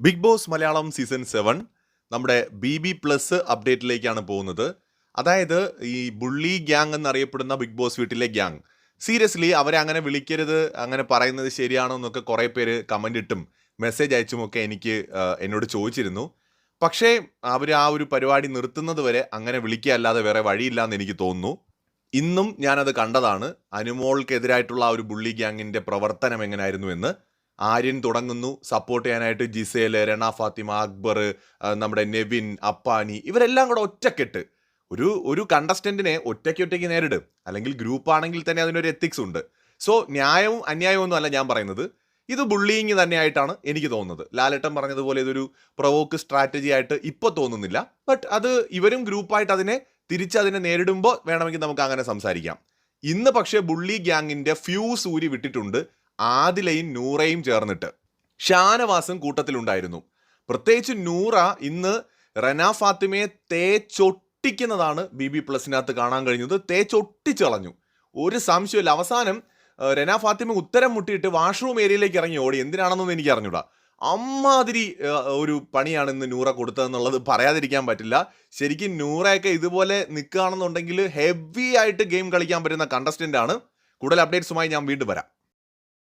Big boss Malayalam season 7 നമ്മുടെ BB plus അപ്ഡേറ്റിലേക്കാണ് പോകുന്നത്. അതായത് ഈ ബുള്ളി ഗ്യാങ് എന്നറിയപ്പെടുന്ന ബിഗ് ബോസ് വീട്ടിലെ ഗ്യാങ്, സീരിയസ്ലി അവരെ അങ്ങനെ വിളിക്കരുത്, അങ്ങനെ പറയുന്നത് ശരിയാണോ എന്നൊക്കെ കുറേ പേര് കമൻ്റ് ഇട്ടും മെസ്സേജ് അയച്ചുമൊക്കെ എന്നോട് ചോദിച്ചിരുന്നു. പക്ഷേ അവർ ആ ഒരു പരിപാടി നിർത്തുന്നത് വരെ അങ്ങനെ വിളിക്കുക അല്ലാതെ വേറെ വഴിയില്ല എന്ന് എനിക്ക് തോന്നുന്നു. ഇന്നും ഞാനത് കണ്ടതാണ്. അനുമോൾക്കെതിരായിട്ടുള്ള ആ ഒരു ബുള്ളി ഗ്യാങ്ങിൻ്റെ പ്രവർത്തനം എങ്ങനെയായിരുന്നു എന്ന്. ആര്യൻ തുടങ്ങുന്നു, സപ്പോർട്ട് ചെയ്യാനായിട്ട് ജിസേൽ, രണ ഫാത്തിമ, അക്ബർ, നമ്മുടെ നെവിൻ, അപ്പാനി, ഇവരെല്ലാം കൂടെ ഒറ്റക്കെട്ട് ഒരു കണ്ടസ്റ്റന്റിനെ ഒറ്റയ്ക്ക് നേരിടും. അല്ലെങ്കിൽ ഗ്രൂപ്പ് ആണെങ്കിൽ തന്നെ അതിനൊരു എത്തിക്സ് ഉണ്ട്. സോ ന്യായവും അന്യായവും ഒന്നും അല്ല ഞാൻ പറയുന്നത്, ഇത് ബുള്ളിയിങ് തന്നെയായിട്ടാണ് എനിക്ക് തോന്നുന്നത്. ലാലേട്ടൻ പറഞ്ഞതുപോലെ ഇതൊരു പ്രൊവോക്ക് സ്ട്രാറ്റജി ആയിട്ട് ഇപ്പോൾ തോന്നുന്നില്ല. ബട്ട് അത് ഇവരും ഗ്രൂപ്പായിട്ട് അതിനെ നേരിടുമ്പോൾ വേണമെങ്കിൽ നമുക്ക് അങ്ങനെ സംസാരിക്കാം. ഇന്ന് പക്ഷേ ബുള്ളി ഗ്യാങ്ങിൻ്റെ ഫ്യൂസ് ഊരി വിട്ടിട്ടുണ്ട് ആദിലയും നൂറയും ചേർന്നിട്ട്. ഷാനവാസും കൂട്ടത്തിലുണ്ടായിരുന്നു. പ്രത്യേകിച്ച് നൂറ ഇന്ന് റന ഫാത്തിമയെ തേച്ചൊട്ടിക്കുന്നതാണ് BB പ്ലസിനകത്ത് കാണാൻ കഴിഞ്ഞത്. തേച്ചൊട്ടിച്ചളഞ്ഞു, ഒരു സംശയമില്ല. അവസാനം റന ഫാത്തിമ ഉത്തരം മുട്ടിയിട്ട് വാഷ്റൂം ഏരിയയിലേക്ക് ഇറങ്ങി ഓടി. എന്തിനാണെന്നൊന്നും എനിക്ക് അറിഞ്ഞൂടാ. അമ്മാതിരി ഒരു പണിയാണ് ഇന്ന് നൂറ കൊടുത്തതെന്നുള്ളത് പറയാതിരിക്കാൻ പറ്റില്ല. ശരിക്കും നൂറയൊക്കെ ഇതുപോലെ നിൽക്കുകയാണെന്നുണ്ടെങ്കിൽ ഹെവി ആയിട്ട് ഗെയിം കളിക്കാൻ പറ്റുന്ന കണ്ടസ്റ്റൻ്റ് ആണ്. കൂടുതൽ അപ്ഡേറ്റ്സുമായി ഞാൻ വീണ്ടും വരാം.